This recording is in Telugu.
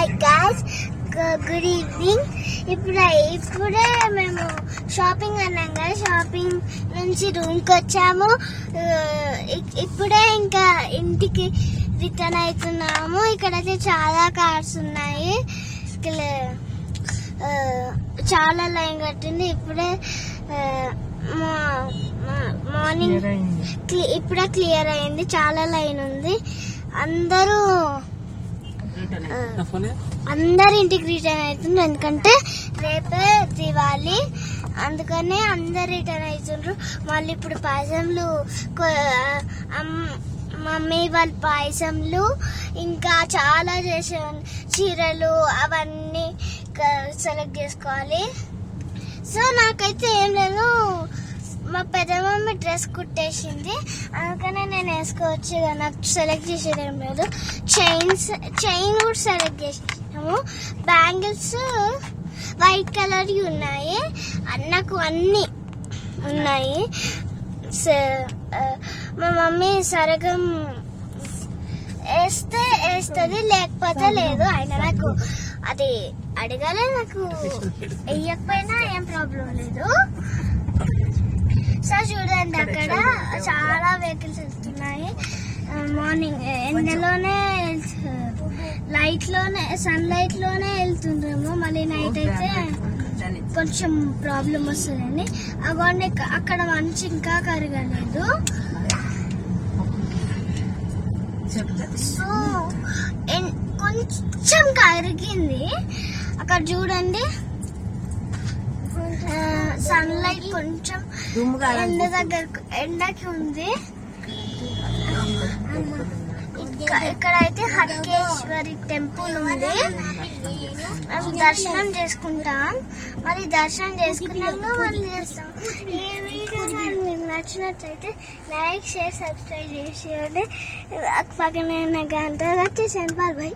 Hi guys, good evening. ఇప్పుడే మేము షాపింగ్ అన్నాం కదా, షాపింగ్ నుంచి రూమ్కి వచ్చాము. ఇప్పుడే ఇంకా ఇంటికి రిటర్న్ అవుతున్నాము. ఇక్కడైతే చాలా కార్స్ ఉన్నాయి, చాలా లైన్ కట్టింది. ఇప్పుడే మార్నింగ్ ఇప్పుడే క్లియర్ అయింది. చాలా లైన్ ఉంది. అందరూ ఇంటికి రిటర్న్ అవుతుండ్రు, ఎందుకంటే రేపే దివాలి. అందుకనే అందరు రిటర్న్ అవుతుండ్రు. మళ్ళీ ఇప్పుడు పాయసంలు, మమ్మీ వాళ్ళ పాయసంలు, ఇంకా చాలా చేసే చీరలు అవన్నీ సెలెక్ట్ చేసుకోవాలి. సో నాకైతే ఏం లేదు, మా పెద్ద మమ్మీ డ్రెస్ కుట్టేసింది, అందుకనే నేను వేసుకోవచ్చు. నాకు సెలెక్ట్ చేసేది ఏం లేదు. చైన్ కూడా సెలెక్ట్ చేసాము. బ్యాంగిల్స్ వైట్ కలర్ ఉన్నాయి, నాకు అన్ని ఉన్నాయి. మా మమ్మీ సరగం వేస్తుంది, లేకపోతే లేదు. అయినా నాకు అది అడగాలి, నాకు వేయకపోయినా ఏం ప్రాబ్లం లేదు. సో చూడండి, అక్కడ చాలా వెహికల్స్ వెళ్తున్నాయి. మార్నింగ్ ఎండలోనే, సన్ లైట్ లోనే వెళ్తుండ్రేమో. మళ్ళీ నైట్ అయితే కొంచెం ప్రాబ్లం వస్తుందని. అగోండి, అక్కడ మంచి ఇంకా కరగలేదు. సో కొంచెం కరిగింది. అక్కడ చూడండి, సన్ లైట్ కొంచెం ఎండకి ఉంది. ఇక్కడైతే హరికేశ్వరి టెంపుల్ ఉంది, దర్శనం చేసుకుంటాం. మరి దర్శనం చేసుకున్నాక మళ్ళీ చేస్తాం. ఈ వీడియో మీకు నచ్చినట్లయితే లైక్, షేర్, సబ్స్క్రైబ్ చేసేయండి. పక్కన గంట వచ్చేసాను. బాయ్.